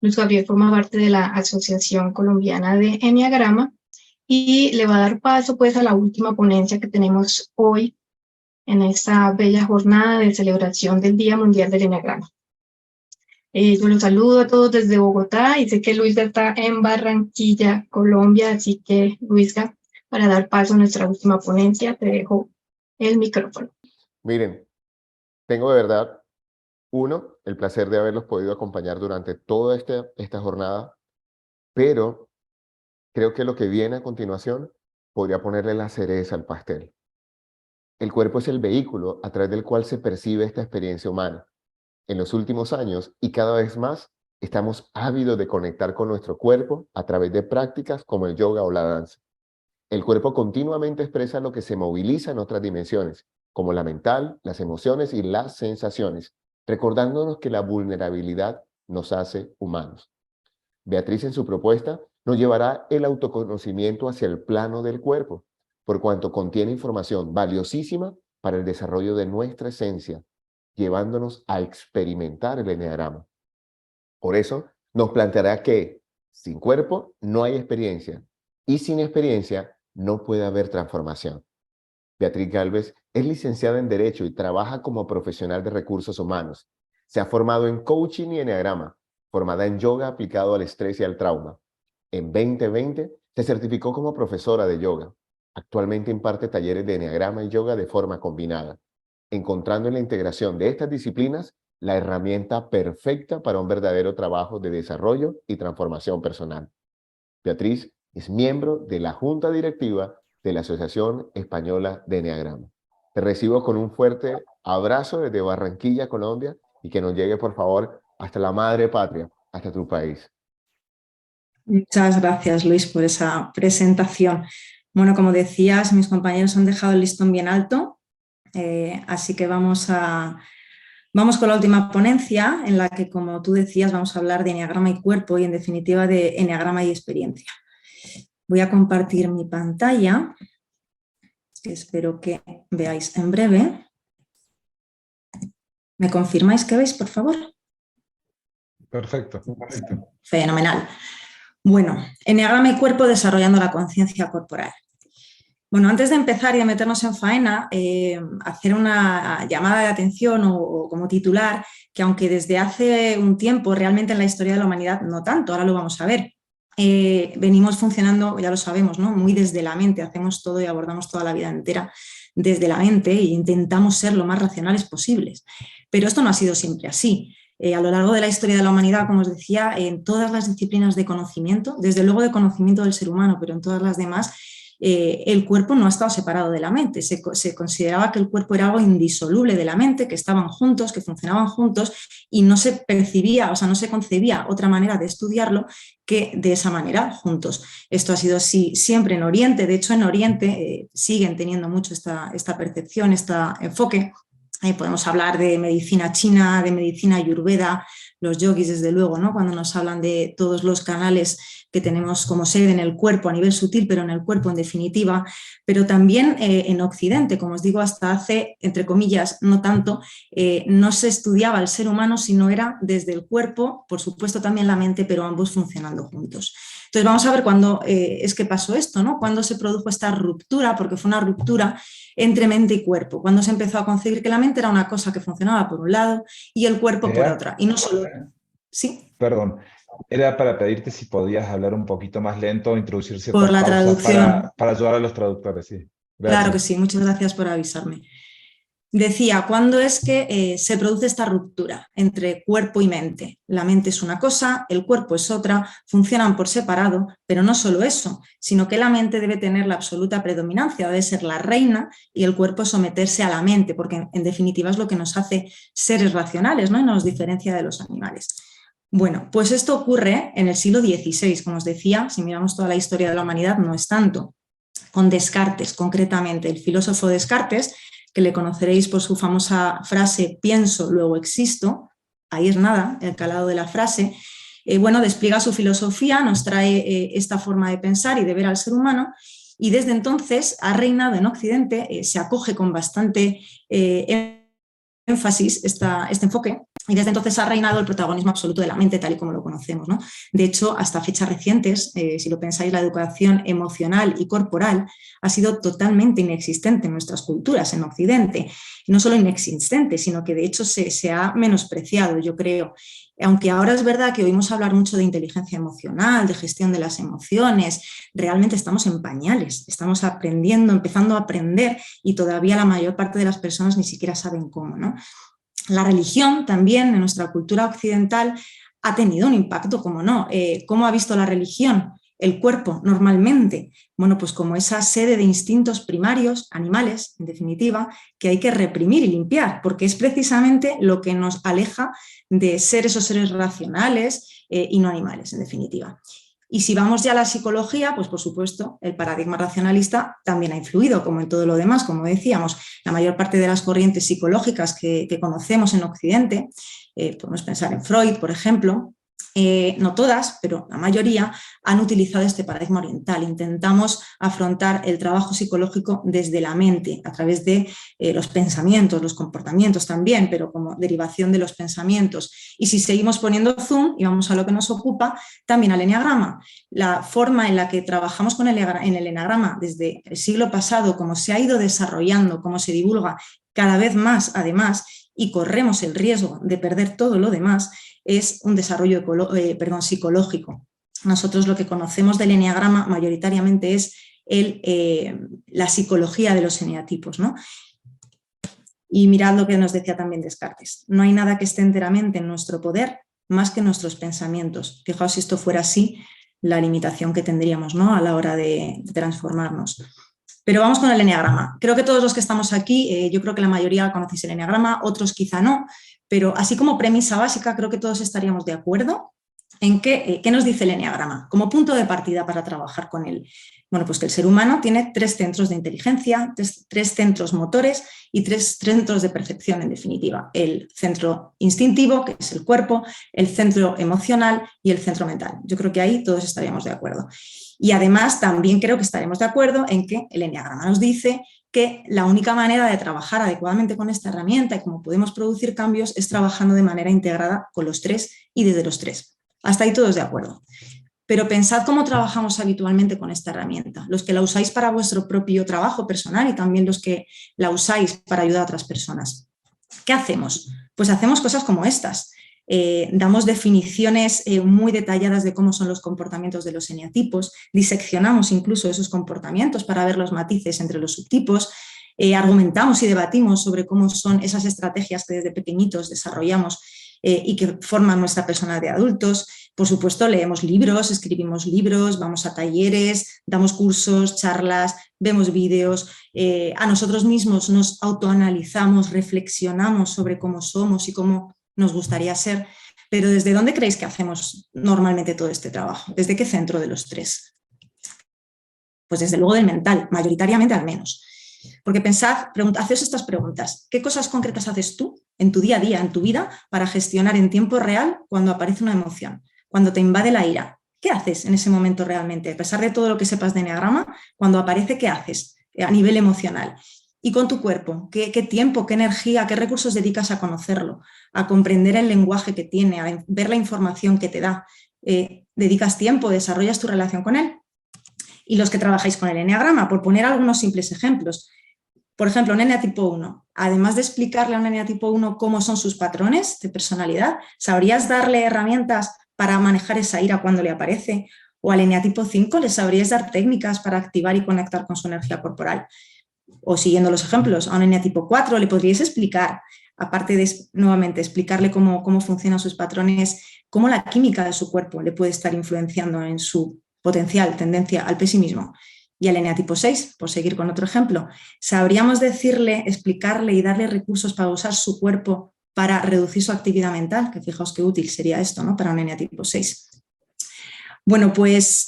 Luis Gabriel forma parte de la Asociación Colombiana de Eneagrama y le va a dar paso pues a la última ponencia que tenemos hoy en esta bella jornada de celebración del Día Mundial del Eneagrama. Yo los saludo a todos desde Bogotá y sé que Luisga está en Barranquilla, Colombia, así que Luisga, para dar paso a nuestra última ponencia, te dejo el micrófono. Miren, tengo de verdad, el placer de haberlos podido acompañar durante toda esta jornada, pero creo que lo que viene a continuación podría ponerle la cereza al pastel. El cuerpo es el vehículo a través del cual se percibe esta experiencia humana. En los últimos años, y cada vez más, estamos ávidos de conectar con nuestro cuerpo a través de prácticas como el yoga o la danza. El cuerpo continuamente expresa lo que se moviliza en otras dimensiones, como la mental, las emociones y las sensaciones, recordándonos que la vulnerabilidad nos hace humanos. Beatriz, en su propuesta, nos llevará el autoconocimiento hacia el plano del cuerpo, por cuanto contiene información valiosísima para el desarrollo de nuestra esencia, llevándonos a experimentar el eneagrama. Por eso, nos planteará que sin cuerpo no hay experiencia, y sin experiencia no puede haber transformación. Beatriz Gálvez es licenciada en Derecho y trabaja como profesional de recursos humanos. Se ha formado en coaching y eneagrama, formada en yoga aplicado al estrés y al trauma. En 2020 se certificó como profesora de yoga. Actualmente imparte talleres de eneagrama y yoga de forma combinada, encontrando en la integración de estas disciplinas la herramienta perfecta para un verdadero trabajo de desarrollo y transformación personal. Beatriz es miembro de la Junta Directiva de la Asociación Española de Eneagrama. Te recibo con un fuerte abrazo desde Barranquilla, Colombia, y que nos llegue, por favor, hasta la madre patria, hasta tu país. Muchas gracias, Luis, por esa presentación. Bueno, como decías, mis compañeros han dejado el listón bien alto, así que vamos con la última ponencia, en la que, como tú decías, vamos a hablar de eneagrama y cuerpo y, en definitiva, de eneagrama y experiencia. Voy a compartir mi pantalla, que espero que veáis en breve. ¿Me confirmáis que veis, por favor? Perfecto, perfecto. Fenomenal. Bueno, eneagrama y cuerpo desarrollando la conciencia corporal. Bueno, antes de empezar y de meternos en faena, hacer una llamada de atención o como titular, que aunque desde hace un tiempo realmente en la historia de la humanidad no tanto, ahora lo vamos a ver, venimos funcionando, ya lo sabemos, ¿no? Muy desde la mente, hacemos todo y abordamos toda la vida entera desde la mente e intentamos ser lo más racionales posibles. Pero esto no ha sido siempre así. A lo largo de la historia de la humanidad, como os decía, en todas las disciplinas de conocimiento, desde luego de conocimiento del ser humano, pero en todas las demás, el cuerpo no ha estado separado de la mente. Se consideraba que el cuerpo era algo indisoluble de la mente, que estaban juntos, que funcionaban juntos, y no se percibía, o sea, no se concebía otra manera de estudiarlo que de esa manera, juntos. Esto ha sido así siempre en Oriente. De hecho, en Oriente siguen teniendo mucho esta percepción, este enfoque. Podemos hablar de medicina china, de medicina ayurveda, los yogis, desde luego, ¿no? Cuando nos hablan de todos los canales que tenemos como sede en el cuerpo a nivel sutil, pero en el cuerpo en definitiva, pero también en Occidente, como os digo, hasta hace, entre comillas, no tanto, no se estudiaba el ser humano, sino era desde el cuerpo, por supuesto también la mente, pero ambos funcionando juntos. Entonces vamos a ver cuándo es que pasó esto, ¿no? Cuándo se produjo esta ruptura, porque fue una ruptura entre mente y cuerpo, cuando se empezó a concebir que la mente era una cosa que funcionaba por un lado y el cuerpo por otra. Y no solo... ¿Sí? Perdón, era para pedirte si podías hablar un poquito más lento o introducir ciertas Por la pausas traducción. para ayudar a los traductores, sí. Gracias. Claro que sí, muchas gracias por avisarme. Decía, ¿cuándo es que se produce esta ruptura entre cuerpo y mente? La mente es una cosa, el cuerpo es otra, funcionan por separado, pero no solo eso, sino que la mente debe tener la absoluta predominancia, debe ser la reina y el cuerpo someterse a la mente, porque en definitiva es lo que nos hace seres racionales, ¿no? Y nos diferencia de los animales. Bueno, pues esto ocurre en el siglo XVI, como os decía, si miramos toda la historia de la humanidad no es tanto, con Descartes concretamente, el filósofo Descartes, que le conoceréis por su famosa frase pienso, luego existo, ahí es nada, el calado de la frase, bueno, despliega su filosofía, nos trae esta forma de pensar y de ver al ser humano, y desde entonces ha reinado en Occidente, se acoge con bastante énfasis este enfoque, Y desde entonces ha reinado el protagonismo absoluto de la mente, tal y como lo conocemos, ¿no? De hecho, hasta fechas recientes, si lo pensáis, la educación emocional y corporal ha sido totalmente inexistente en nuestras culturas, en Occidente. Y no solo inexistente, sino que de hecho se ha menospreciado, yo creo. Aunque ahora es verdad que oímos hablar mucho de inteligencia emocional, de gestión de las emociones, realmente estamos en pañales, estamos aprendiendo, empezando a aprender, y todavía la mayor parte de las personas ni siquiera saben cómo, ¿no? La religión también en nuestra cultura occidental ha tenido un impacto, como no. ¿Cómo ha visto la religión el cuerpo normalmente? Bueno, pues como esa sede de instintos primarios, animales, en definitiva, que hay que reprimir y limpiar, porque es precisamente lo que nos aleja de ser esos seres racionales y no animales, en definitiva. Y si vamos ya a la psicología, pues por supuesto el paradigma racionalista también ha influido, como en todo lo demás, como decíamos. La mayor parte de las corrientes psicológicas que conocemos en Occidente, podemos pensar en Freud, por ejemplo, no todas, pero la mayoría han utilizado este paradigma oriental. Intentamos afrontar el trabajo psicológico desde la mente, a través de los pensamientos, los comportamientos también, pero como derivación de los pensamientos. Y si seguimos poniendo zoom y vamos a lo que nos ocupa, también al eneagrama. La forma en la que trabajamos en el eneagrama desde el siglo pasado, cómo se ha ido desarrollando, cómo se divulga cada vez más, además, y corremos el riesgo de perder todo lo demás, es un desarrollo psicológico. Nosotros lo que conocemos del eneagrama mayoritariamente es la psicología de los eneatipos, ¿no? Y mirad lo que nos decía también Descartes. No hay nada que esté enteramente en nuestro poder más que nuestros pensamientos. Fijaos, si esto fuera así, la limitación que tendríamos, ¿no?, a la hora de transformarnos. Pero vamos con el eneagrama. Creo que todos los que estamos aquí, yo creo que la mayoría conocéis el eneagrama, otros quizá no, pero así como premisa básica creo que todos estaríamos de acuerdo en qué nos dice el eneagrama como punto de partida para trabajar con él. Bueno, pues que el ser humano tiene 3 centros de inteligencia, 3 centros motores y 3 centros de percepción, en definitiva. El centro instintivo, que es el cuerpo, el centro emocional y el centro mental. Yo creo que ahí todos estaríamos de acuerdo. Y además también creo que estaremos de acuerdo en que el eneagrama nos dice que la única manera de trabajar adecuadamente con esta herramienta y cómo podemos producir cambios es trabajando de manera integrada con los 3 y desde los 3. Hasta ahí todos de acuerdo. Pero pensad cómo trabajamos habitualmente con esta herramienta. Los que la usáis para vuestro propio trabajo personal y también los que la usáis para ayudar a otras personas. ¿Qué hacemos? Pues hacemos cosas como estas. Damos definiciones muy detalladas de cómo son los comportamientos de los eneatipos, diseccionamos incluso esos comportamientos para ver los matices entre los subtipos, argumentamos y debatimos sobre cómo son esas estrategias que desde pequeñitos desarrollamos y que forman nuestra persona de adultos. Por supuesto, leemos libros, escribimos libros, vamos a talleres, damos cursos, charlas, vemos vídeos, a nosotros mismos nos autoanalizamos, reflexionamos sobre cómo somos y cómo nos gustaría ser, pero ¿desde dónde creéis que hacemos normalmente todo este trabajo? ¿Desde qué centro de los 3? Pues desde luego del mental, mayoritariamente al menos. Porque pensad, haceos estas preguntas. ¿Qué cosas concretas haces tú en tu día a día, en tu vida, para gestionar en tiempo real cuando aparece una emoción, cuando te invade la ira? ¿Qué haces en ese momento realmente? A pesar de todo lo que sepas de eneagrama, cuando aparece, ¿qué haces a nivel emocional? Y con tu cuerpo, ¿qué tiempo, qué energía, qué recursos dedicas a conocerlo, a comprender el lenguaje que tiene, a ver la información que te da? ¿Dedicas tiempo, desarrollas tu relación con él? Y los que trabajáis con el eneagrama, por poner algunos simples ejemplos. Por ejemplo, un eneatipo 1, además de explicarle a un eneatipo 1 cómo son sus patrones de personalidad, ¿sabrías darle herramientas para manejar esa ira cuando le aparece? O al eneatipo 5, ¿le sabrías dar técnicas para activar y conectar con su energía corporal? O siguiendo los ejemplos, a un eneatipo 4 le podríais explicar, aparte de nuevamente explicarle cómo funcionan sus patrones, cómo la química de su cuerpo le puede estar influenciando en su potencial tendencia al pesimismo. Y al eneatipo 6, por seguir con otro ejemplo, ¿sabríamos decirle, explicarle y darle recursos para usar su cuerpo para reducir su actividad mental? Que fijaos qué útil sería esto, ¿no?, para un eneatipo 6. Bueno, pues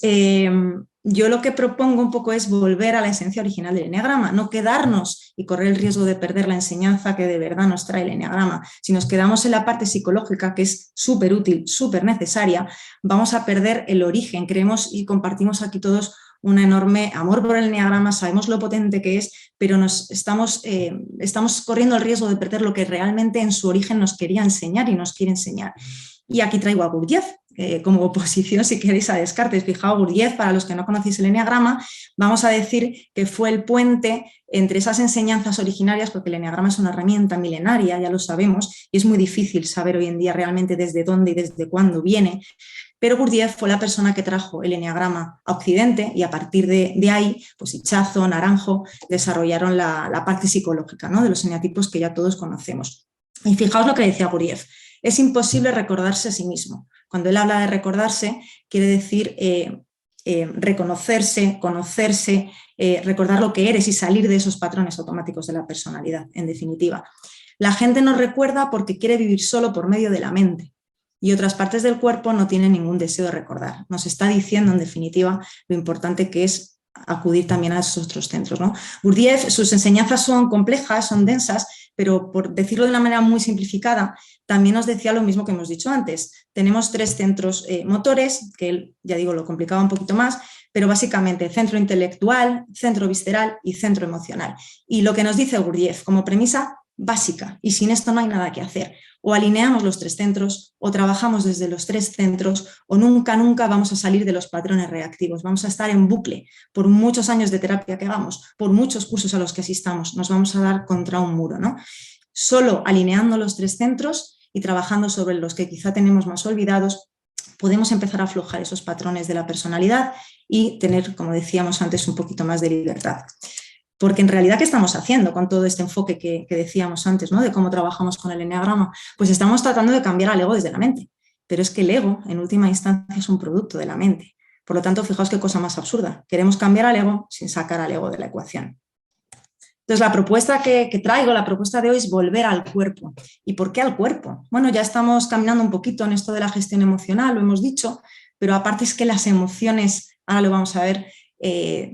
yo lo que propongo un poco es volver a la esencia original del eneagrama, no quedarnos y correr el riesgo de perder la enseñanza que de verdad nos trae el eneagrama. Si nos quedamos en la parte psicológica, que es súper útil, súper necesaria, vamos a perder el origen. Creemos y compartimos aquí todos un enorme amor por el eneagrama, sabemos lo potente que es, pero estamos corriendo el riesgo de perder lo que realmente en su origen nos quería enseñar y nos quiere enseñar. Y aquí traigo a Gurdjieff como oposición, si queréis, a Descartes. Fijaos, Gurdjieff, para los que no conocéis el eneagrama, vamos a decir que fue el puente entre esas enseñanzas originarias, porque el eneagrama es una herramienta milenaria, ya lo sabemos, y es muy difícil saber hoy en día realmente desde dónde y desde cuándo viene. Pero Gurdjieff fue la persona que trajo el eneagrama a Occidente y a partir de ahí, pues Ichazo, Naranjo, desarrollaron la parte psicológica, ¿no?, de los eneatipos que ya todos conocemos. Y fijaos lo que decía Gurdjieff: es imposible recordarse a sí mismo. Cuando él habla de recordarse, quiere decir reconocerse, conocerse, recordar lo que eres y salir de esos patrones automáticos de la personalidad, en definitiva. La gente nos recuerda porque quiere vivir solo por medio de la mente, y otras partes del cuerpo no tienen ningún deseo de recordar. Nos está diciendo, en definitiva, lo importante que es acudir también a esos otros centros, ¿no? Gurdjieff, sus enseñanzas son complejas, son densas, pero por decirlo de una manera muy simplificada, también nos decía lo mismo que hemos dicho antes. Tenemos 3 centros motores, que él, ya digo, lo complicaba un poquito más, pero básicamente centro intelectual, centro visceral y centro emocional. Y lo que nos dice Gurdjieff como premisa básica, y sin esto no hay nada que hacer: o alineamos los 3 centros, o trabajamos desde los 3 centros, o nunca vamos a salir de los patrones reactivos. Vamos a estar en bucle por muchos años de terapia que hagamos, por muchos cursos a los que asistamos, nos vamos a dar contra un muro, ¿no? Solo alineando los 3 centros y trabajando sobre los que quizá tenemos más olvidados, podemos empezar a aflojar esos patrones de la personalidad y tener, como decíamos antes, un poquito más de libertad. Porque en realidad, ¿qué estamos haciendo con todo este enfoque que decíamos antes, ¿no?, de cómo trabajamos con el eneagrama? Pues estamos tratando de cambiar al ego desde la mente. Pero es que el ego, en última instancia, es un producto de la mente. Por lo tanto, fijaos qué cosa más absurda. Queremos cambiar al ego sin sacar al ego de la ecuación. Entonces, la propuesta que traigo, la propuesta de hoy, es volver al cuerpo. ¿Y por qué al cuerpo? Bueno, ya estamos caminando un poquito en esto de la gestión emocional, lo hemos dicho, pero aparte es que las emociones, ahora lo vamos a ver,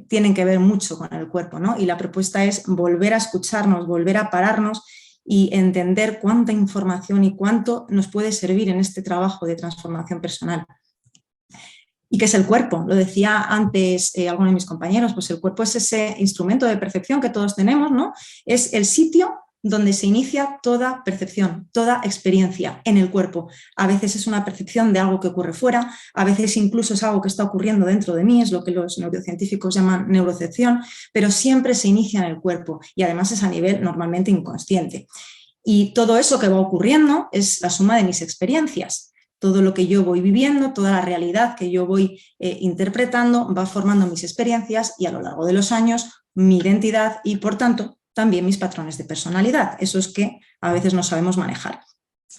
tienen que ver mucho con el cuerpo, ¿no? Y la propuesta es volver a escucharnos, volver a pararnos y entender cuánta información y cuánto nos puede servir en este trabajo de transformación personal. ¿Y qué es el cuerpo? Lo decía antes alguno de mis compañeros, pues el cuerpo es ese instrumento de percepción que todos tenemos, ¿no? Es el sitio donde se inicia toda percepción, toda experiencia en el cuerpo. A veces es una percepción de algo que ocurre fuera, a veces incluso es algo que está ocurriendo dentro de mí, es lo que los neurocientíficos llaman neurocepción, pero siempre se inicia en el cuerpo y además es a nivel normalmente inconsciente. Y todo eso que va ocurriendo es la suma de mis experiencias. Todo lo que yo voy viviendo, toda la realidad que yo voy interpretando va formando mis experiencias y a lo largo de los años mi identidad y, por tanto, también mis patrones de personalidad, esos que a veces no sabemos manejar.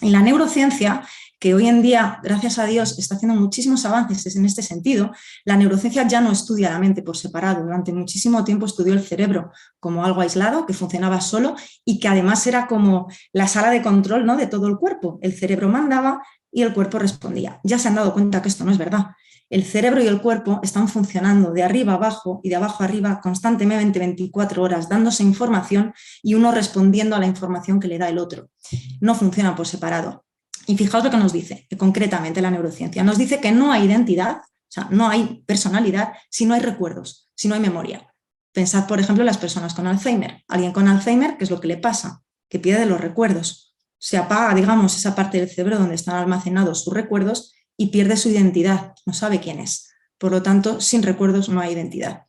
En la neurociencia, que hoy en día, gracias a Dios, está haciendo muchísimos avances en este sentido, la neurociencia ya no estudia la mente por separado. Durante muchísimo tiempo estudió el cerebro como algo aislado, que funcionaba solo y que además era como la sala de control, ¿no?, de todo el cuerpo. El cerebro mandaba y el cuerpo respondía. Ya se han dado cuenta que esto no es verdad. El cerebro y el cuerpo están funcionando de arriba a abajo y de abajo a arriba constantemente 24 horas, dándose información y uno respondiendo a la información que le da el otro. No funcionan por separado. Y fijaos lo que nos dice, que concretamente la neurociencia nos dice que no hay identidad, o sea, no hay personalidad si no hay recuerdos, si no hay memoria. Pensad, por ejemplo, en las personas con Alzheimer. Alguien con Alzheimer, ¿qué es lo que le pasa? Que pierde los recuerdos. Se apaga, digamos, esa parte del cerebro donde están almacenados sus recuerdos y pierde su identidad, no sabe quién es. Por lo tanto, sin recuerdos no hay identidad.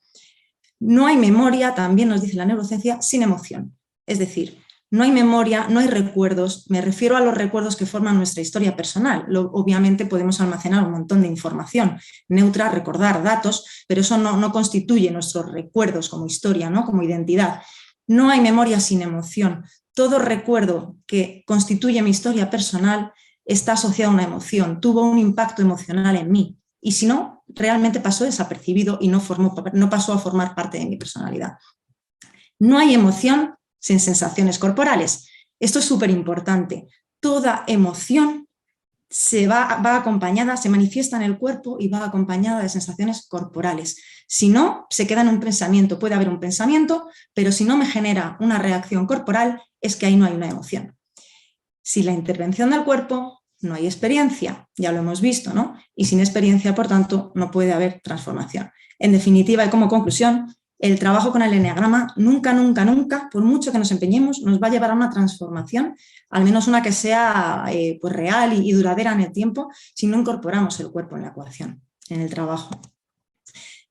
No hay memoria, también nos dice la neurociencia, sin emoción. Es decir, no hay memoria, no hay recuerdos, me refiero a los recuerdos que forman nuestra historia personal. Obviamente podemos almacenar un montón de información neutra, recordar datos, pero eso no constituye nuestros recuerdos como historia, ¿no?, como identidad. No hay memoria sin emoción. Todo recuerdo que constituye mi historia personal está asociado a una emoción, tuvo un impacto emocional en mí. Y si no, realmente pasó desapercibido y no pasó a formar parte de mi personalidad. No hay emoción sin sensaciones corporales. Esto es súper importante. Toda emoción va acompañada, se manifiesta en el cuerpo y va acompañada de sensaciones corporales. Si no, se queda en un pensamiento. Puede haber un pensamiento, pero si no me genera una reacción corporal, es que ahí no hay una emoción. Sin la intervención del cuerpo, no hay experiencia, ya lo hemos visto, ¿no? Y sin experiencia, por tanto, no puede haber transformación. En definitiva, y como conclusión, el trabajo con el eneagrama nunca, nunca, nunca, por mucho que nos empeñemos, nos va a llevar a una transformación, al menos una que sea pues real y duradera en el tiempo, si no incorporamos el cuerpo en la ecuación, en el trabajo.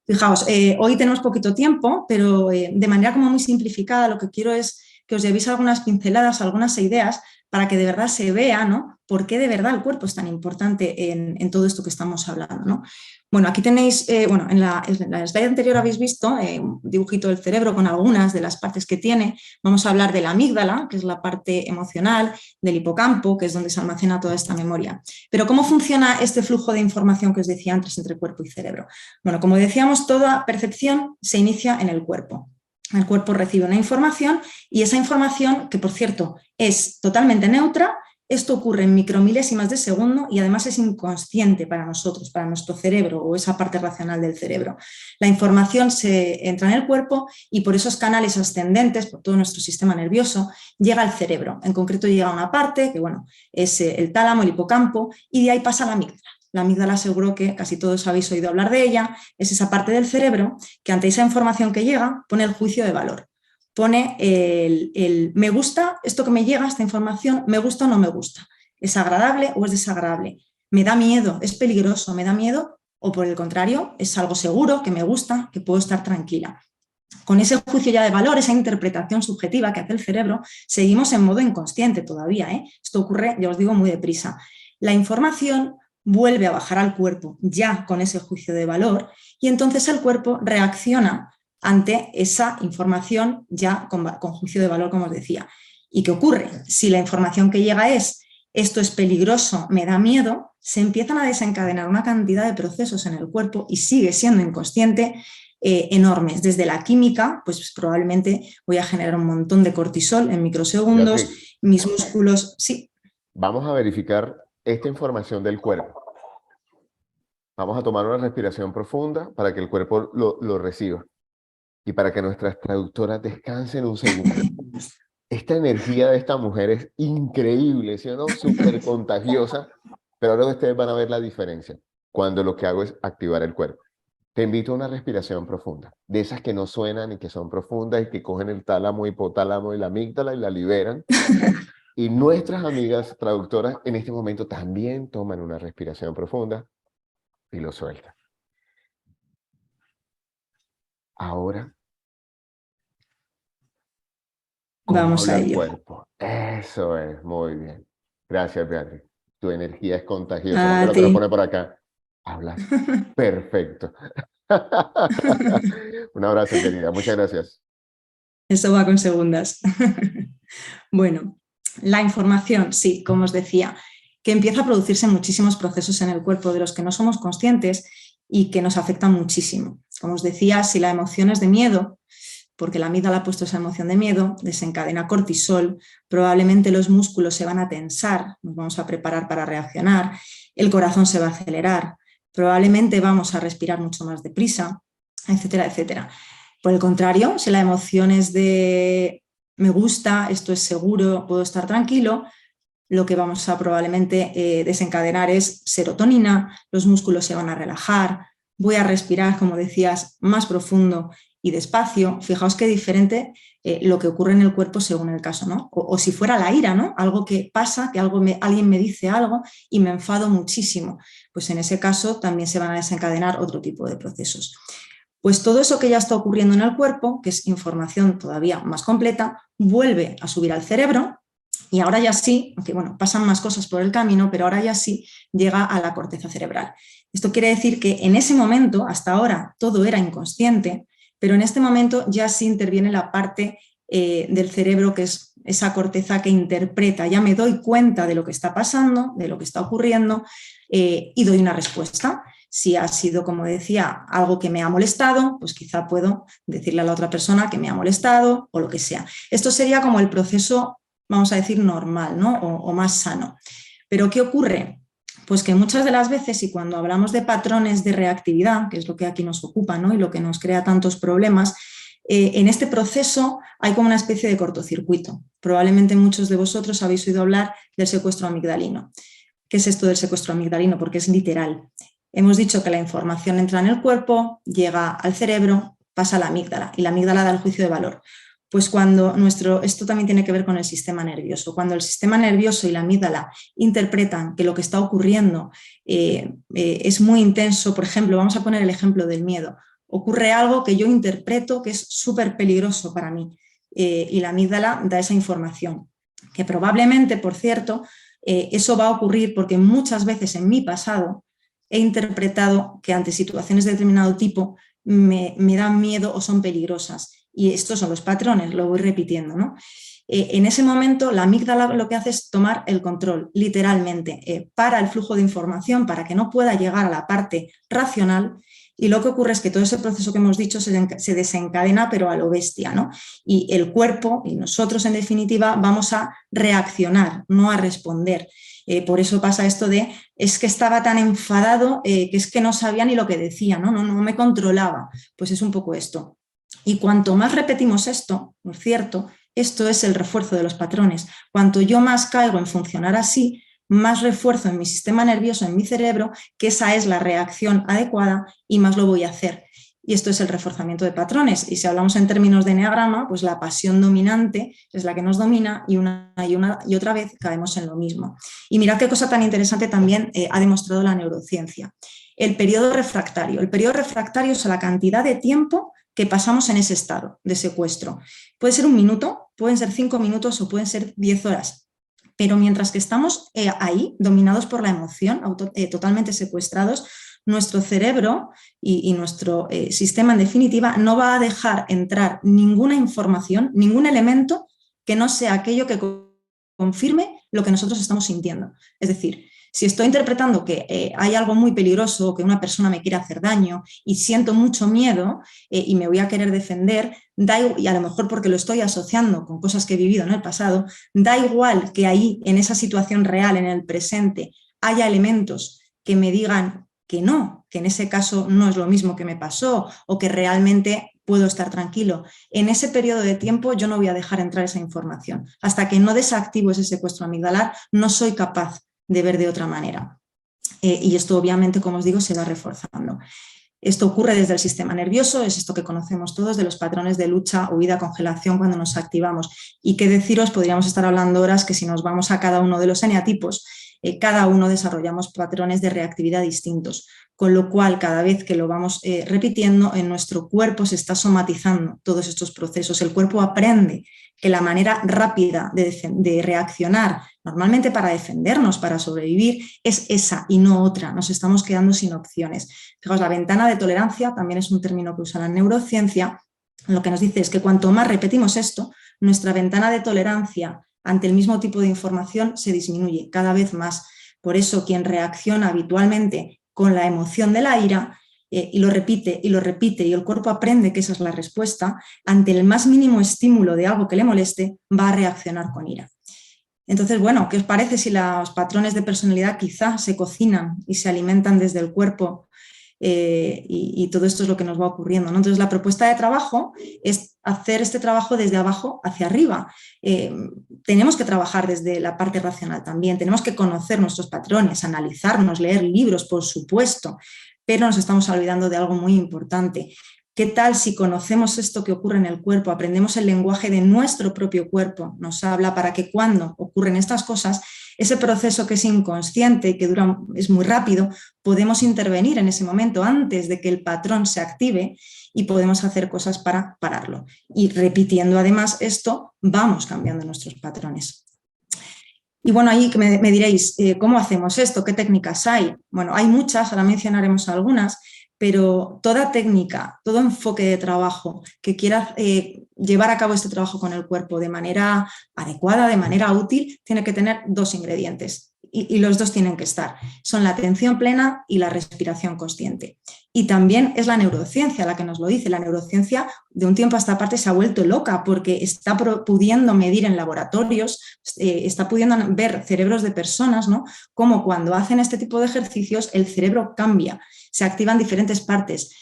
Fijaos, hoy tenemos poquito tiempo, pero de manera como muy simplificada, lo que quiero es que os llevéis algunas pinceladas, algunas ideas, para que de verdad se vea, ¿no?, por qué de verdad el cuerpo es tan importante en todo esto que estamos hablando, ¿no? Bueno, aquí tenéis, en la slide anterior habéis visto un dibujito del cerebro con algunas de las partes que tiene. Vamos a hablar de la amígdala, que es la parte emocional, del hipocampo, que es donde se almacena toda esta memoria. Pero ¿cómo funciona este flujo de información que os decía antes entre cuerpo y cerebro? Bueno, como decíamos, toda percepción se inicia en el cuerpo. El cuerpo recibe una información y esa información, que por cierto es totalmente neutra, esto ocurre en micromilésimas de segundo y además es inconsciente para nosotros, para nuestro cerebro o esa parte racional del cerebro. La información se entra en el cuerpo y por esos canales ascendentes, por todo nuestro sistema nervioso, llega al cerebro. En concreto llega a una parte que es el tálamo, el hipocampo, y de ahí pasa a la amígdala. La amígdala, seguro que casi todos habéis oído hablar de ella, es esa parte del cerebro que ante esa información que llega pone el juicio de valor. Pone el me gusta, esto que me llega, esta información, me gusta o no me gusta. ¿Es agradable o es desagradable? ¿Me da miedo? ¿Es peligroso? ¿Me da miedo? O por el contrario, es algo seguro, que me gusta, que puedo estar tranquila. Con ese juicio ya de valor, esa interpretación subjetiva que hace el cerebro, seguimos en modo inconsciente todavía, ¿eh? Esto ocurre, ya os digo, muy deprisa. La información vuelve a bajar al cuerpo ya con ese juicio de valor y entonces el cuerpo reacciona ante esa información ya con juicio de valor, como os decía. ¿Y qué ocurre? Si la información que llega es esto es peligroso, me da miedo, se empiezan a desencadenar una cantidad de procesos en el cuerpo y sigue siendo inconsciente enormes. Desde la química, pues probablemente voy a generar un montón de cortisol en microsegundos, mis músculos, sí. Vamos a verificar esta información del cuerpo. Vamos a tomar una respiración profunda para que el cuerpo lo reciba y para que nuestras traductoras descansen un segundo. Esta energía de esta mujer es increíble, ¿sí o no? Súper contagiosa, pero ahora ustedes van a ver la diferencia cuando lo que hago es activar el cuerpo. Te invito a una respiración profunda, de esas que no suenan y que son profundas y que cogen el tálamo, hipotálamo y la amígdala y la liberan. Y nuestras amigas traductoras en este momento también toman una respiración profunda y lo sueltan. Ahora, vamos a el ello. Cuerpo. Eso es, muy bien. Gracias, Beatriz. Tu energía es contagiosa. Pero te lo pone por acá. Hablas perfecto. Un abrazo, querida. Muchas gracias. Eso va con segundas. Bueno, la información, sí, como os decía, que empieza a producirse muchísimos procesos en el cuerpo de los que no somos conscientes y que nos afectan muchísimo. Como os decía, si la emoción es de miedo, porque la amígdala ha puesto esa emoción de miedo, desencadena cortisol, probablemente los músculos se van a tensar, nos vamos a preparar para reaccionar, el corazón se va a acelerar, probablemente vamos a respirar mucho más deprisa, etcétera, etcétera. Por el contrario, si la emoción es de me gusta, esto es seguro, puedo estar tranquilo, lo que vamos a probablemente desencadenar es serotonina, los músculos se van a relajar, voy a respirar, como decías, más profundo y despacio. Fijaos qué diferente lo que ocurre en el cuerpo según el caso, ¿no? O si fuera la ira, ¿no? Algo que pasa, que alguien me dice algo y me enfado muchísimo. Pues en ese caso también se van a desencadenar otro tipo de procesos. Pues todo eso que ya está ocurriendo en el cuerpo, que es información todavía más completa, vuelve a subir al cerebro y ahora ya sí, aunque bueno, pasan más cosas por el camino, pero ahora ya sí llega a la corteza cerebral. Esto quiere decir que en ese momento, hasta ahora, todo era inconsciente, pero en este momento ya sí interviene la parte del cerebro que es esa corteza que interpreta, ya me doy cuenta de lo que está pasando, de lo que está ocurriendo y doy una respuesta. Si ha sido, como decía, algo que me ha molestado, pues quizá puedo decirle a la otra persona que me ha molestado o lo que sea. Esto sería como el proceso, vamos a decir, normal, ¿no? O más sano. Pero ¿qué ocurre? Pues que muchas de las veces, y cuando hablamos de patrones de reactividad, que es lo que aquí nos ocupa, ¿no? Y lo que nos crea tantos problemas, en este proceso hay como una especie de cortocircuito. Probablemente muchos de vosotros habéis oído hablar del secuestro amigdalino. ¿Qué es esto del secuestro amigdalino? Porque es literal. Hemos dicho que la información entra en el cuerpo, llega al cerebro, pasa a la amígdala y la amígdala da el juicio de valor. Pues cuando esto también tiene que ver con el sistema nervioso. Cuando el sistema nervioso y la amígdala interpretan que lo que está ocurriendo es muy intenso, por ejemplo, vamos a poner el ejemplo del miedo. Ocurre algo que yo interpreto que es súper peligroso para mí y la amígdala da esa información. Que probablemente, por cierto, eso va a ocurrir porque muchas veces en mi pasado he interpretado que ante situaciones de determinado tipo me dan miedo o son peligrosas. Y estos son los patrones, lo voy repitiendo, ¿no? En ese momento la amígdala lo que hace es tomar el control, literalmente, para el flujo de información, para que no pueda llegar a la parte racional, y lo que ocurre es que todo ese proceso que hemos dicho se desencadena, pero a lo bestia, ¿no? Y el cuerpo y nosotros, en definitiva, vamos a reaccionar, no a responder. Por eso pasa esto de, es que estaba tan enfadado que es que no sabía ni lo que decía, ¿no? No me controlaba. Pues es un poco esto. Y cuanto más repetimos esto, por cierto, esto es el refuerzo de los patrones. Cuanto yo más caigo en funcionar así, más refuerzo en mi sistema nervioso, en mi cerebro, que esa es la reacción adecuada y más lo voy a hacer. Y esto es el reforzamiento de patrones. Y si hablamos en términos de eneagrama, pues la pasión dominante es la que nos domina y una y otra vez caemos en lo mismo. Y mirad qué cosa tan interesante también ha demostrado la neurociencia. El periodo refractario. El periodo refractario es la cantidad de tiempo que pasamos en ese estado de secuestro. Puede ser 1 minuto, pueden ser 5 minutos o pueden ser 10 horas. Pero mientras que estamos ahí, dominados por la emoción, totalmente secuestrados, nuestro cerebro y nuestro sistema, en definitiva, no va a dejar entrar ninguna información, ningún elemento que no sea aquello que confirme lo que nosotros estamos sintiendo. Es decir, si estoy interpretando que hay algo muy peligroso o que una persona me quiere hacer daño y siento mucho miedo y me voy a querer defender, y a lo mejor porque lo estoy asociando con cosas que he vivido en el pasado, da igual que ahí, en esa situación real, en el presente, haya elementos que me digan que no, que en ese caso no es lo mismo que me pasó o que realmente puedo estar tranquilo. En ese periodo de tiempo yo no voy a dejar entrar esa información. Hasta que no desactivo ese secuestro amigdalar, no soy capaz de ver de otra manera. Y esto obviamente, como os digo, se va reforzando. Esto ocurre desde el sistema nervioso, es esto que conocemos todos de los patrones de lucha, huida, congelación cuando nos activamos. Y qué deciros, podríamos estar hablando horas que si nos vamos a cada uno de los eneatipos, cada uno desarrollamos patrones de reactividad distintos, con lo cual cada vez que lo vamos repitiendo, en nuestro cuerpo se está somatizando todos estos procesos. El cuerpo aprende que la manera rápida de reaccionar, normalmente para defendernos, para sobrevivir, es esa y no otra. Nos estamos quedando sin opciones. Fijaos, la ventana de tolerancia también es un término que usa la neurociencia. Lo que nos dice es que cuanto más repetimos esto, nuestra ventana de tolerancia ante el mismo tipo de información se disminuye cada vez más. Por eso quien reacciona habitualmente con la emoción de la ira y lo repite y el cuerpo aprende que esa es la respuesta, ante el más mínimo estímulo de algo que le moleste, va a reaccionar con ira. Entonces, bueno, ¿qué os parece si los patrones de personalidad quizá se cocinan y se alimentan desde el cuerpo? Y todo esto es lo que nos va ocurriendo, ¿no? Entonces, la propuesta de trabajo es hacer este trabajo desde abajo hacia arriba. Tenemos que trabajar desde la parte racional también, tenemos que conocer nuestros patrones, analizarnos, leer libros, por supuesto, pero nos estamos olvidando de algo muy importante. ¿Qué tal si conocemos esto que ocurre en el cuerpo, aprendemos el lenguaje de nuestro propio cuerpo, nos habla para que cuando ocurren estas cosas, ese proceso que es inconsciente y que es muy rápido, podemos intervenir en ese momento antes de que el patrón se active y podemos hacer cosas para pararlo. Y repitiendo además esto, vamos cambiando nuestros patrones. Y bueno, ahí me diréis, ¿cómo hacemos esto? ¿Qué técnicas hay? Bueno, hay muchas, ahora mencionaremos algunas, pero toda técnica, todo enfoque de trabajo que quiera llevar a cabo este trabajo con el cuerpo de manera adecuada, de manera útil, tiene que tener 2 ingredientes. y los dos tienen que estar. Son la atención plena y la respiración consciente. Y también es la neurociencia la que nos lo dice. La neurociencia de un tiempo a esta parte se ha vuelto loca porque está pudiendo medir en laboratorios, está pudiendo ver cerebros de personas, ¿no? Cómo cuando hacen este tipo de ejercicios el cerebro cambia, se activan diferentes partes.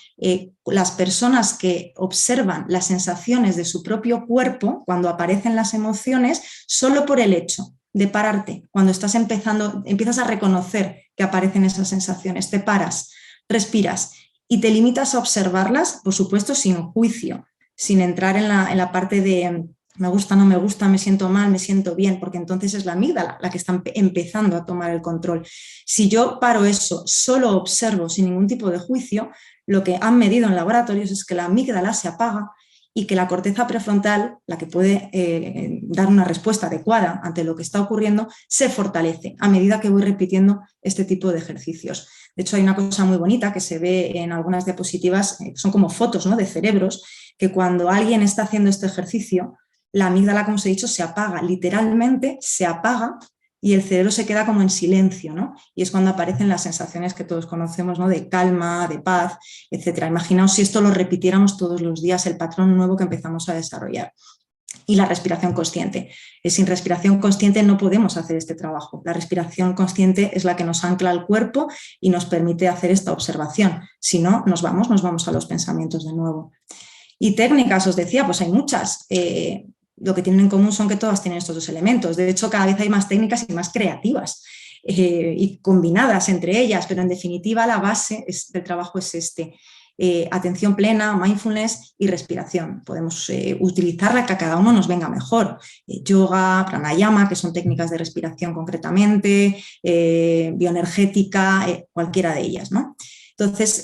Las personas que observan las sensaciones de su propio cuerpo cuando aparecen las emociones, solo por el hecho de pararte, cuando estás empiezas a reconocer que aparecen esas sensaciones, te paras, respiras y te limitas a observarlas, por supuesto sin juicio, sin entrar en la parte de me gusta, no me gusta, me siento mal, me siento bien, porque entonces es la amígdala la que está empezando a tomar el control. Si yo paro eso, solo observo sin ningún tipo de juicio, lo que han medido en laboratorios es que la amígdala se apaga y que la corteza prefrontal, la que puede dar una respuesta adecuada ante lo que está ocurriendo, se fortalece a medida que voy repitiendo este tipo de ejercicios. De hecho, hay una cosa muy bonita que se ve en algunas diapositivas, son como fotos, ¿no?, de cerebros, que cuando alguien está haciendo este ejercicio, la amígdala, como os he dicho, se apaga, literalmente se apaga y el cerebro se queda como en silencio, ¿no? Y es cuando aparecen las sensaciones que todos conocemos, ¿no?, de calma, de paz, etc. Imaginaos si esto lo repitiéramos todos los días, el patrón nuevo que empezamos a desarrollar. Y la respiración consciente. Sin respiración consciente no podemos hacer este trabajo. La respiración consciente es la que nos ancla al cuerpo y nos permite hacer esta observación. Si no, nos vamos a los pensamientos de nuevo. Y técnicas, os decía, pues hay muchas. Lo que tienen en común son que todas tienen estos dos elementos. De hecho, cada vez hay más técnicas y más creativas y combinadas entre ellas, pero en definitiva la base del trabajo es este. Atención plena, mindfulness y respiración. Podemos utilizarla que a cada uno nos venga mejor. Yoga, pranayama, que son técnicas de respiración concretamente, bioenergética, cualquiera de ellas, ¿no? Entonces,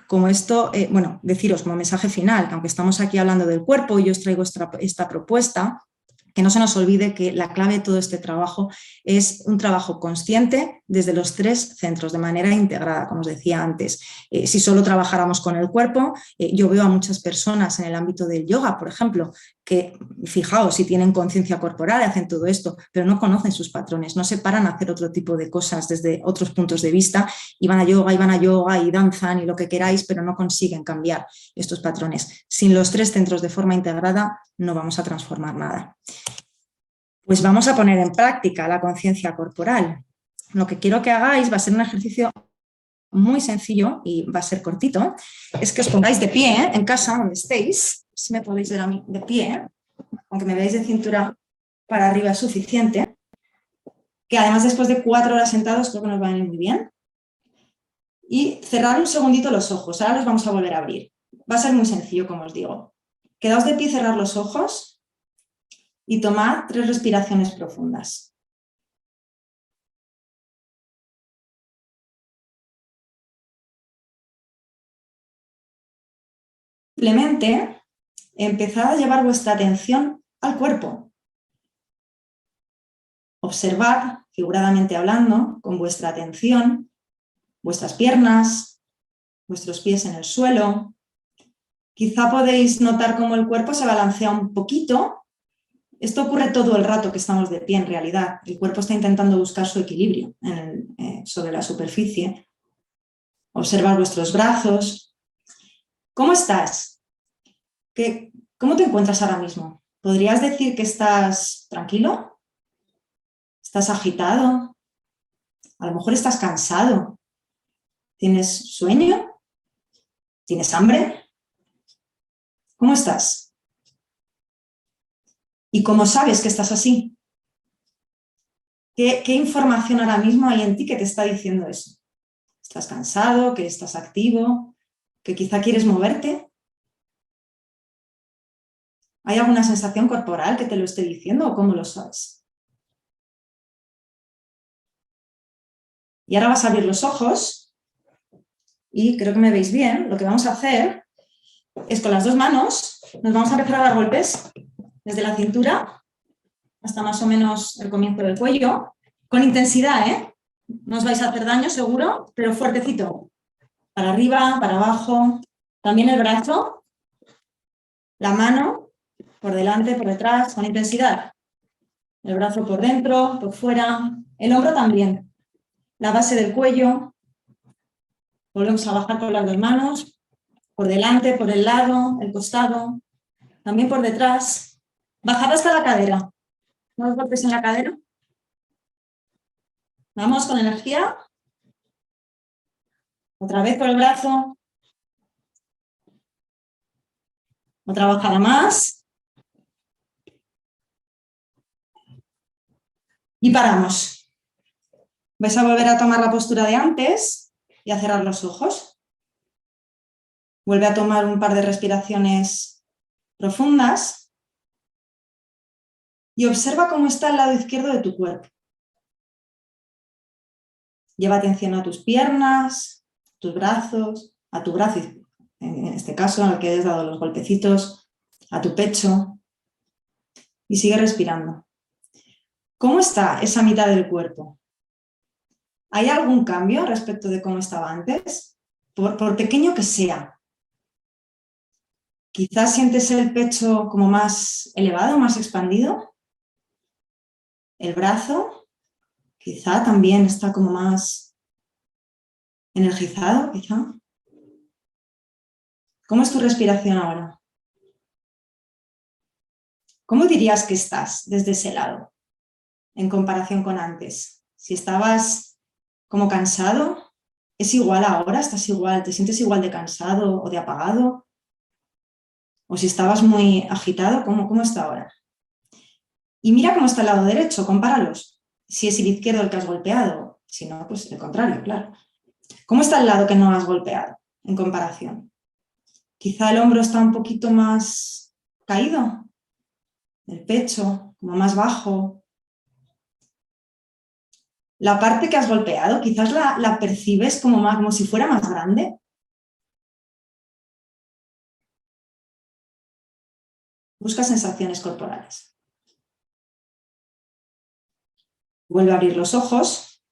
como esto, bueno, deciros como mensaje final, que aunque estamos aquí hablando del cuerpo y yo os traigo esta propuesta, que no se nos olvide que la clave de todo este trabajo es un trabajo consciente desde los 3 centros, de manera integrada, como os decía antes. Si solo trabajáramos con el cuerpo, yo veo a muchas personas en el ámbito del yoga, por ejemplo, que, fijaos, si tienen conciencia corporal, hacen todo esto, pero no conocen sus patrones, no se paran a hacer otro tipo de cosas desde otros puntos de vista, y van a yoga y danzan y lo que queráis, pero no consiguen cambiar estos patrones. Sin los 3 centros de forma integrada no vamos a transformar nada. Pues vamos a poner en práctica la conciencia corporal. Lo que quiero que hagáis va a ser un ejercicio muy sencillo y va a ser cortito. Es que os pongáis de pie en casa, donde estéis. Si me podéis ver a mí de pie, aunque me veáis de cintura para arriba es suficiente. Que además después de 4 horas sentados creo que nos va a venir muy bien. Y cerrar un segundito los ojos. Ahora los vamos a volver a abrir. Va a ser muy sencillo, como os digo. Quedaos de pie, cerrar los ojos y tomad 3 respiraciones profundas. Simplemente empezad a llevar vuestra atención al cuerpo. Observad, figuradamente hablando, con vuestra atención, vuestras piernas, vuestros pies en el suelo. Quizá podéis notar cómo el cuerpo se balancea un poquito. Esto ocurre todo el rato que estamos de pie, en realidad. El cuerpo está intentando buscar su equilibrio sobre la superficie. Observad vuestros brazos. ¿Cómo estás? ¿Cómo te encuentras ahora mismo? ¿Podrías decir que estás tranquilo? ¿Estás agitado? A lo mejor estás cansado. ¿Tienes sueño? ¿Tienes hambre? ¿Cómo estás? ¿Y cómo sabes que estás así? ¿Qué información ahora mismo hay en ti que te está diciendo eso? ¿Estás cansado? ¿Que estás activo? ¿Que quizá quieres moverte? ¿Hay alguna sensación corporal que te lo esté diciendo o cómo lo sabes? Y ahora vas a abrir los ojos y creo que me veis bien. Lo que vamos a hacer es con las 2 manos, nos vamos a empezar a dar golpes desde la cintura hasta más o menos el comienzo del cuello, con intensidad, ¿eh? No os vais a hacer daño seguro, pero fuertecito. Para arriba, para abajo, también el brazo, la mano, por delante, por detrás, con intensidad. El brazo por dentro, por fuera, El hombro también. La base del cuello. Volvemos a bajar con las dos manos. Por delante, por el lado, el costado. También por detrás. Bajar hasta la cadera. ¿No golpes en la cadera? Vamos con energía. Otra vez por el brazo. Otra bajada más. Y paramos. Vais a volver a tomar la postura de antes y a cerrar los ojos. Vuelve a tomar un par de respiraciones profundas y observa cómo está el lado izquierdo de tu cuerpo. Lleva atención a tus piernas, tus brazos, a tu brazo, en este caso al que hayas dado los golpecitos, a tu pecho, y sigue respirando. ¿Cómo está esa mitad del cuerpo? ¿Hay algún cambio respecto de cómo estaba antes? Por pequeño que sea. Quizás sientes el pecho como más elevado, más expandido. El brazo quizá también está como más energizado, quizá. ¿Cómo es tu respiración ahora? ¿Cómo dirías que estás desde ese lado en comparación con antes? Si estabas como cansado, ¿es igual ahora? ¿Estás igual? ¿Te sientes igual de cansado o de apagado? O si estabas muy agitado, ¿cómo está ahora? Y mira cómo está el lado derecho, compáralos. Si es el izquierdo el que has golpeado, si no, pues el contrario, claro. ¿Cómo está el lado que no has golpeado en comparación? Quizá el hombro está un poquito más caído, el pecho como más bajo. La parte que has golpeado, quizás la percibes como si fuera más grande. Busca sensaciones corporales. Vuelve a abrir los ojos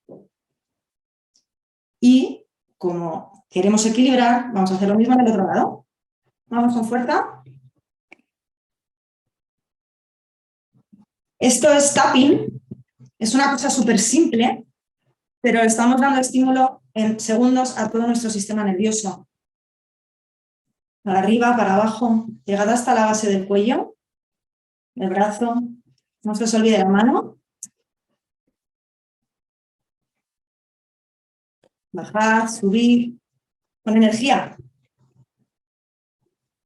y, como queremos equilibrar, vamos a hacer lo mismo en el otro lado. Vamos con fuerza. Esto es tapping. Es una cosa súper simple, pero estamos dando estímulo en segundos a todo nuestro sistema nervioso. Para arriba, para abajo, llegada hasta la base del cuello, el brazo. No se os olvide la mano. Bajar, subir, con energía.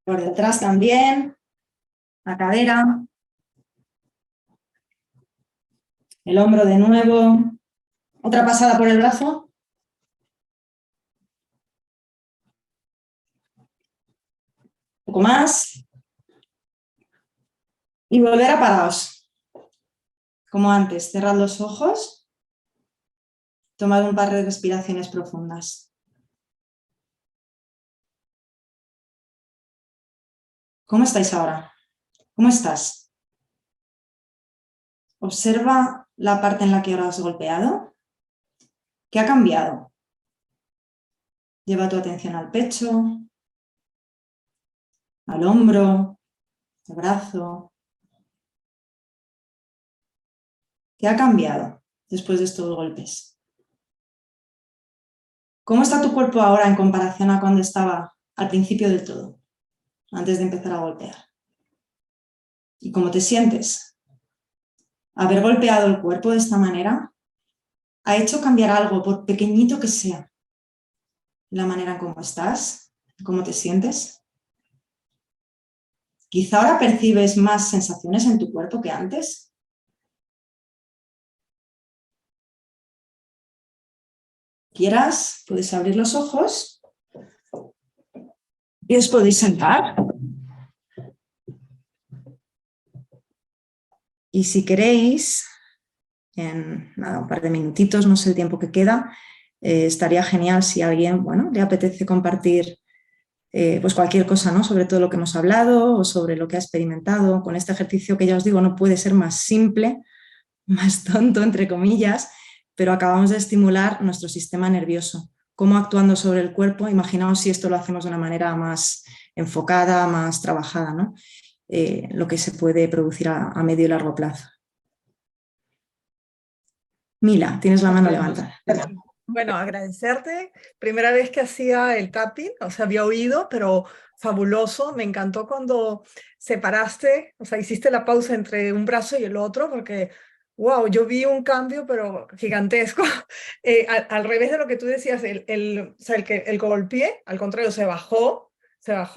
Por detrás también, la cadera, el hombro de nuevo. Otra pasada por el brazo. Un poco más. Y volver a paraos. Como antes, cerrad los ojos. Tomad un par de respiraciones profundas. ¿Cómo estáis ahora? ¿Cómo estás? Observa la parte en la que ahora has golpeado. ¿Qué ha cambiado? Lleva tu atención al pecho, al hombro, al brazo. ¿Qué ha cambiado después de estos golpes? ¿Cómo está tu cuerpo ahora en comparación a cuando estaba al principio del todo, antes de empezar a golpear? ¿Y cómo te sientes? ¿Haber golpeado el cuerpo de esta manera ha hecho cambiar algo, por pequeñito que sea, la manera en cómo estás, cómo te sientes? Quizá ahora percibes más sensaciones en tu cuerpo que antes. Quieras, puedes abrir los ojos y os podéis sentar. Y si queréis, en nada, un par de minutitos, no sé el tiempo que queda, estaría genial si a alguien, bueno, le apetece compartir pues cualquier cosa, ¿no? Sobre todo lo que hemos hablado o sobre lo que ha experimentado con este ejercicio que ya os digo no puede ser más simple, más tonto, entre comillas, pero acabamos de estimular nuestro sistema nervioso. Cómo actuando sobre el cuerpo, imaginaos si esto lo hacemos de una manera más enfocada, más trabajada, ¿no? Lo que se puede producir a medio y largo plazo. Mila, tienes la mano levantada. Bueno, agradecerte. Primera vez que hacía el tapping, o sea, había oído, pero fabuloso. Me encantó cuando separaste, o sea, hiciste la pausa entre un brazo y el otro, porque, wow, yo vi un cambio, pero gigantesco. Al revés de lo que tú decías, o sea, el golpeé, al contrario, se bajó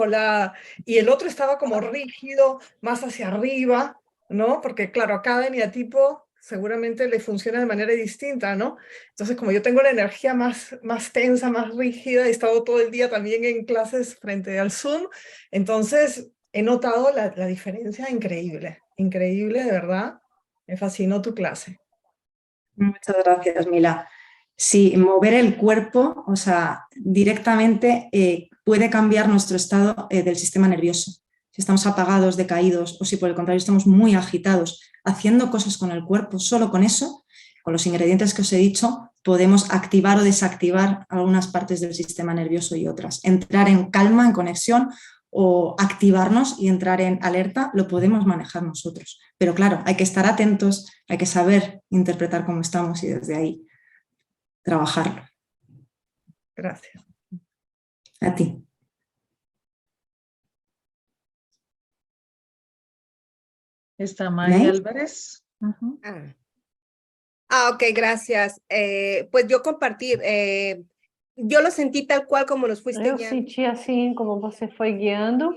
la... Y el otro estaba como rígido, más hacia arriba, ¿no? Porque, claro, a cada eneatipo seguramente le funciona de manera distinta, ¿no? Entonces, como yo tengo la energía más tensa, más rígida, he estado todo el día también en clases frente al Zoom, entonces he notado la diferencia increíble, increíble, de verdad. Me fascinó tu clase. Muchas gracias, Mila. Sí, mover el cuerpo, o sea, directamente puede cambiar nuestro estado del sistema nervioso. Si estamos apagados, decaídos, o si por el contrario estamos muy agitados, haciendo cosas con el cuerpo, solo con eso, con los ingredientes que os he dicho, podemos activar o desactivar algunas partes del sistema nervioso y otras. Entrar en calma, en conexión, o activarnos y entrar en alerta, lo podemos manejar nosotros. Pero claro, hay que estar atentos, hay que saber interpretar cómo estamos y desde ahí trabajarlo. Gracias. A ti. Está May ¿May? Álvarez. Ujú. Ok, gracias. Pues yo compartir, yo lo sentí tal cual como nos fuiste Eu guiando. senti assim como você foi guiando,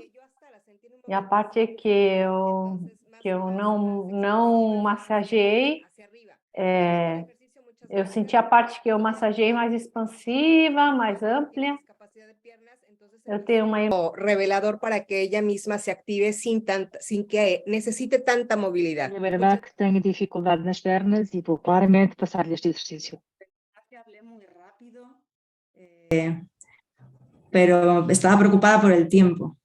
e a parte que eu não massageei, eu senti a parte que eu massageei mais expansiva, mais ampla. Eu tenho uma Revelador para que ella misma se active sin que necesite tanta movilidad. É verdade que tenho dificuldade nas pernas e vou claramente passar-lhe este exercício. Hablé muy rápido, pero estaba preocupada por el tiempo.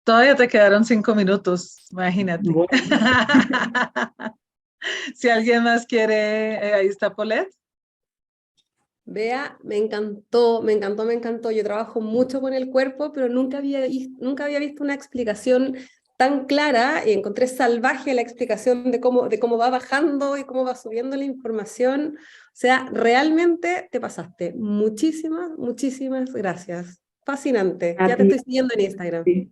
Todavía te quedaron 5 minutos, imagínate. Bueno. Si alguien más quiere, ahí está Paulette. Bea, me encantó, me encantó, me encantó. Yo trabajo mucho con el cuerpo, pero nunca había visto una explicación tan clara y encontré salvaje la explicación de cómo va bajando y cómo va subiendo la información. O sea, realmente te pasaste. Muchísimas, muchísimas gracias. Fascinante. Ya te estoy siguiendo en Instagram. Sí.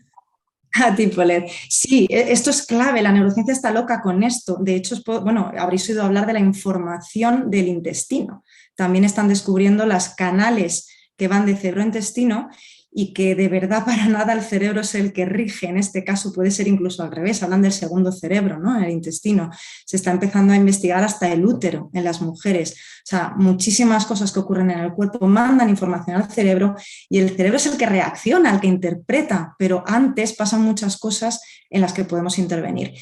A ti, Paulette. Sí, esto es clave, la neurociencia está loca con esto. De hecho, bueno, habréis oído hablar de la información del intestino. También están descubriendo las canales que van de cerebro a intestino y que de verdad para nada el cerebro es el que rige. En este caso puede ser incluso al revés, hablan del segundo cerebro, ¿no? En el intestino. Se está empezando a investigar hasta el útero en las mujeres. O sea, muchísimas cosas que ocurren en el cuerpo mandan información al cerebro y el cerebro es el que reacciona, el que interpreta, pero antes pasan muchas cosas en las que podemos intervenir.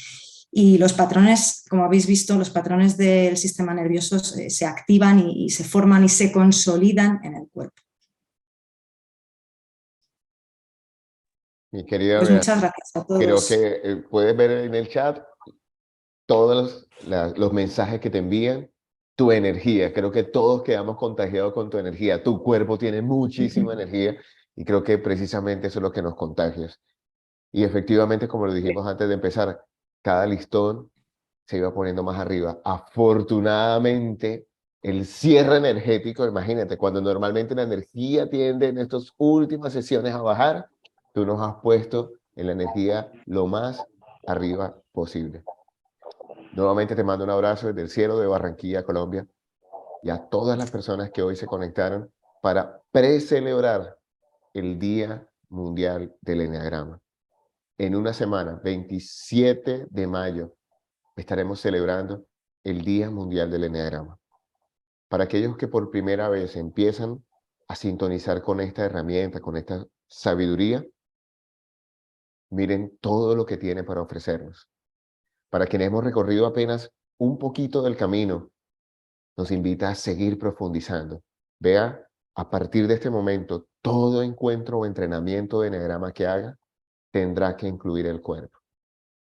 Y los patrones, como habéis visto, los patrones del sistema nervioso se activan y se forman y se consolidan en el cuerpo. Mi querida Pues Bea, muchas gracias a todos. creo que puedes ver en el chat todos los mensajes que te envían, tu energía. Creo que todos quedamos contagiados con tu energía. Tu cuerpo tiene muchísima energía y creo que precisamente eso es lo que nos contagias. Y efectivamente, como lo dijimos antes de empezar, cada listón se iba poniendo más arriba. Afortunadamente, el cierre energético, imagínate, cuando normalmente la energía tiende en estas últimas sesiones a bajar, tú nos has puesto en la energía lo más arriba posible. Nuevamente te mando un abrazo desde el cielo de Barranquilla, Colombia, y a todas las personas que hoy se conectaron para precelebrar el Día Mundial del Eneagrama. En una semana, 27 de mayo, estaremos celebrando el Día Mundial del Eneagrama. Para aquellos que por primera vez empiezan a sintonizar con esta herramienta, con esta sabiduría, miren todo lo que tiene para ofrecernos. Para quienes hemos recorrido apenas un poquito del camino, nos invita a seguir profundizando. Vea, a partir de este momento, todo encuentro o entrenamiento de eneagrama que haga tendrá que incluir el cuerpo.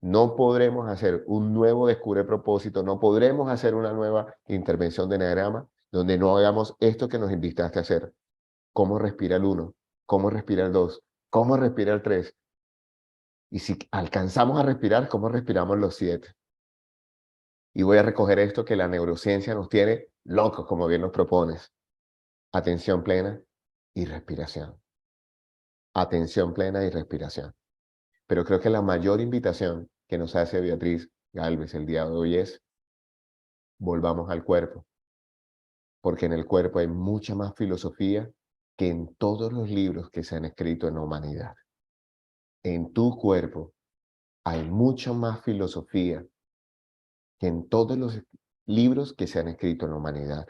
No podremos hacer un nuevo descubre propósito, no podremos hacer una nueva intervención de eneagrama donde no hagamos esto que nos invitaste a hacer. Cómo respira el 1, cómo respira el 2, cómo respira el 3. Y si alcanzamos a respirar, cómo respiramos los 7. Y voy a recoger esto que la neurociencia nos tiene locos, como bien nos propones. Atención plena y respiración. Atención plena y respiración. Pero creo que la mayor invitación que nos hace Beatriz Gálvez el día de hoy es: volvamos al cuerpo. Porque en el cuerpo hay mucha más filosofía que en todos los libros que se han escrito en la humanidad. En tu cuerpo hay mucha más filosofía que en todos los libros que se han escrito en la humanidad.